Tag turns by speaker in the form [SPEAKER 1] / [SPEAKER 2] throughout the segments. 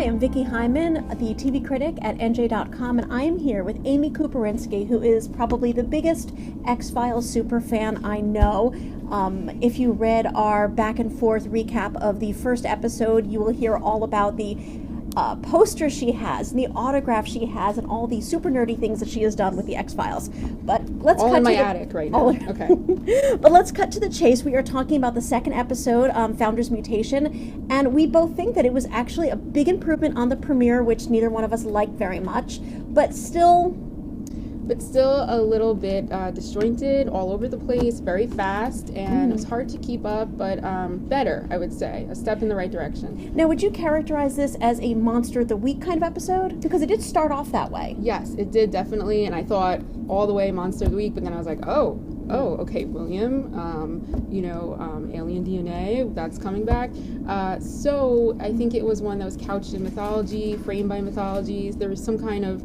[SPEAKER 1] Hi, I'm Vicki Hyman, the TV critic at NJ.com, and I am here with Amy Kuperinski, who is probably the biggest X-Files superfan I know. If you read our back and forth recap of the first episode, you will hear all about the poster she has and the autograph she has and all the super nerdy things that she has done with the X-Files. But let's
[SPEAKER 2] all
[SPEAKER 1] cut
[SPEAKER 2] in
[SPEAKER 1] to
[SPEAKER 2] my
[SPEAKER 1] the,
[SPEAKER 2] attic right now. Okay.
[SPEAKER 1] But let's cut to the chase. We are talking about the second episode, Founder's Mutation, and we both think that it was actually a big improvement on the premiere, which neither one of us liked very much, but still
[SPEAKER 2] a little bit disjointed, all over the place, very fast, and it was hard to keep up, but better, I would say. A step in the right direction.
[SPEAKER 1] Now, would you characterize this as a Monster of the Week kind of episode? Because it did start off that way.
[SPEAKER 2] Yes, it did, definitely, and I thought all the way Monster of the Week, but then I was like, oh, okay, William, alien DNA, that's coming back. So I think it was one that was couched in mythology, framed by mythologies. There was some kind of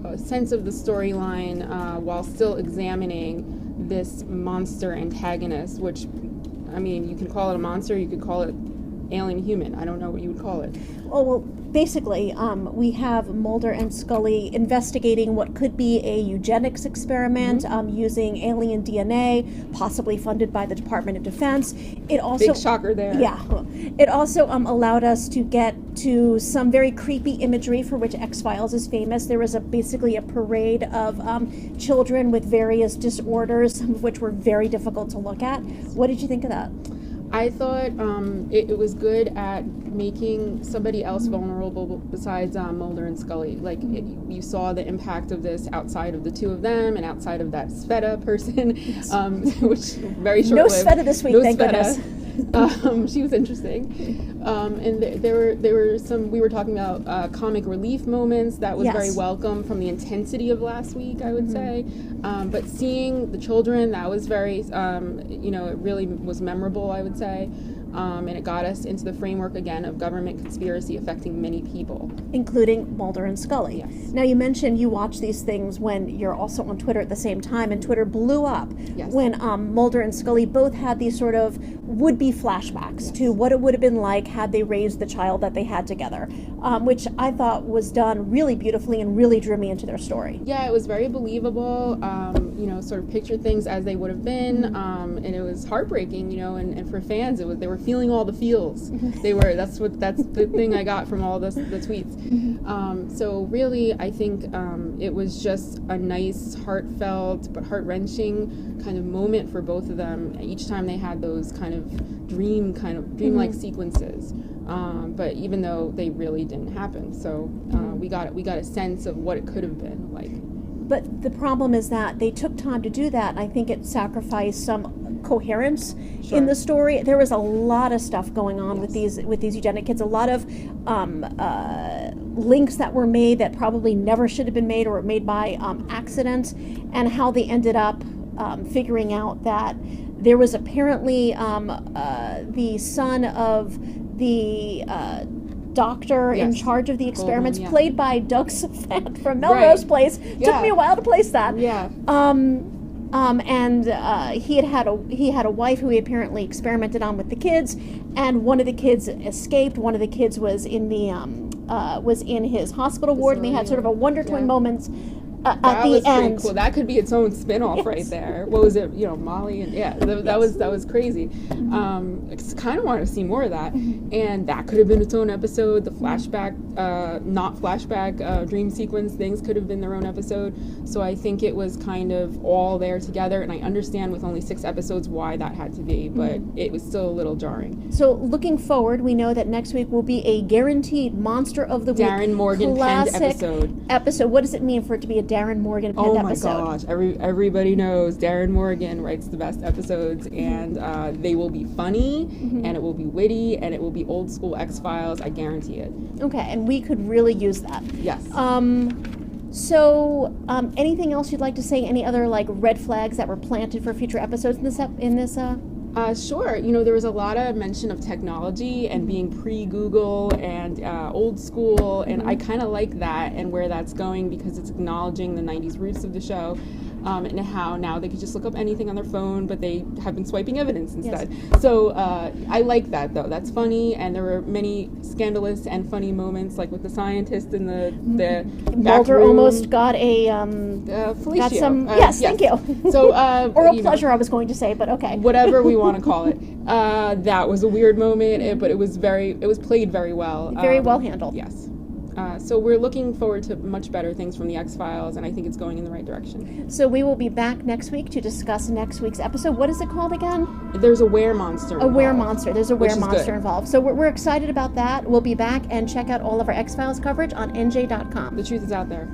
[SPEAKER 2] a sense of the storyline while still examining this monster antagonist, which, I mean, you can call it a monster, you could call it alien human. I don't know what you would call it.
[SPEAKER 1] Oh, well, basically, we have Mulder and Scully investigating what could be a eugenics experiment using alien DNA, possibly funded by the Department of Defense. It also
[SPEAKER 2] big shocker there.
[SPEAKER 1] Yeah. It also allowed us to get to some very creepy imagery for which X-Files is famous. There was basically a parade of children with various disorders, which were very difficult to look at. What did you think of that?
[SPEAKER 2] I thought it was good at making somebody else vulnerable besides Mulder and Scully. Like, you saw the impact of this outside of the two of them and outside of that Sveta person, yes. Which very short-lived.
[SPEAKER 1] No Sveta this week, no thank
[SPEAKER 2] Sveta.
[SPEAKER 1] Goodness.
[SPEAKER 2] She was interesting. And there were some, we were talking about comic relief moments that was
[SPEAKER 1] yes.
[SPEAKER 2] very welcome from the intensity of last week, I would say. But seeing the children, that was very, it really was memorable, I would say. And it got us into the framework again of government conspiracy affecting many people,
[SPEAKER 1] including Mulder and Scully.
[SPEAKER 2] Yes.
[SPEAKER 1] Now, you mentioned you watch these things when you're also on Twitter at the same time, and Twitter blew up
[SPEAKER 2] yes.
[SPEAKER 1] when Mulder and Scully both had these sort of would-be flashbacks yes. to what it would have been like had they raised the child that they had together, which I thought was done really beautifully and really drew me into their story.
[SPEAKER 2] Yeah, it was very believable. Sort of picture things as they would have been, and it was heartbreaking. And for fans, they were feeling all the feels. That's the thing I got from all the tweets. So really, I think it was just a nice, heartfelt but heart-wrenching kind of moment for both of them. Each time they had those kind of dreamlike sequences. But even though they really didn't happen, so we got a sense of what it could have been like.
[SPEAKER 1] But the problem is that they took time to do that, and I think it sacrificed some coherence
[SPEAKER 2] sure.
[SPEAKER 1] in the story. There was a lot of stuff going on yes. with these eugenic kids, a lot of links that were made that probably never should have been made or were made by accident, and how they ended up figuring out that there was apparently the son of the doctor yes. in charge of the experiments,
[SPEAKER 2] Goldman, yeah.
[SPEAKER 1] played by Doug Savant from Melrose Place.
[SPEAKER 2] Yeah.
[SPEAKER 1] Took me a while to place that.
[SPEAKER 2] Yeah.
[SPEAKER 1] He had a wife who he apparently experimented on with the kids, and one of the kids escaped. One of the kids was in his hospital ward, and they had sort of a Wonder Twin moments at the end.
[SPEAKER 2] Cool. That could be its own spin-off
[SPEAKER 1] yes.
[SPEAKER 2] right there. What was it? Molly and that was crazy. I kind of wanted to see more of that, and that could have been its own episode. The flashback, not flashback, dream sequence things could have been their own episode. So I think it was kind of all there together, and I understand with only 6 episodes why that had to be, but it was still a little jarring.
[SPEAKER 1] So looking forward, we know that next week will be a guaranteed Monster of the Week
[SPEAKER 2] Darren Morgan penned episode.
[SPEAKER 1] What does it mean for it to be a Darren Morgan penned episode?
[SPEAKER 2] Oh my gosh, everybody knows Darren Morgan writes the best episodes, and they will be funny, and it will be witty, and it will be old school X-Files, I guarantee it.
[SPEAKER 1] Okay, and we could really use that.
[SPEAKER 2] Yes.
[SPEAKER 1] So, anything else you'd like to say? Any other red flags that were planted for future episodes in this?
[SPEAKER 2] Sure. There was a lot of mention of technology and being pre-Google and old school, and I kind of like that and where that's going because it's acknowledging the 90s roots of the show. and how now they could just look up anything on their phone, but they have been swiping evidence instead. Yes. So I like that, though. That's funny, and there were many scandalous and funny moments, like with the scientist in the
[SPEAKER 1] Mulder almost got a
[SPEAKER 2] fellatio.
[SPEAKER 1] Got some. Yes, thank you.
[SPEAKER 2] So
[SPEAKER 1] oral pleasure, I was going to say, but okay.
[SPEAKER 2] Whatever we want to call it. That was a weird moment, but it was played very well.
[SPEAKER 1] Very well handled.
[SPEAKER 2] Yes. So we're looking forward to much better things from the X-Files, and I think it's going in the right direction.
[SPEAKER 1] So we will be back next week to discuss next week's episode. What is it called again?
[SPEAKER 2] There's a weremonster.
[SPEAKER 1] A weremonster. There's a weremonster involved. So we're excited about that. We'll be back and check out all of our X-Files coverage on NJ.com.
[SPEAKER 2] The truth is out there.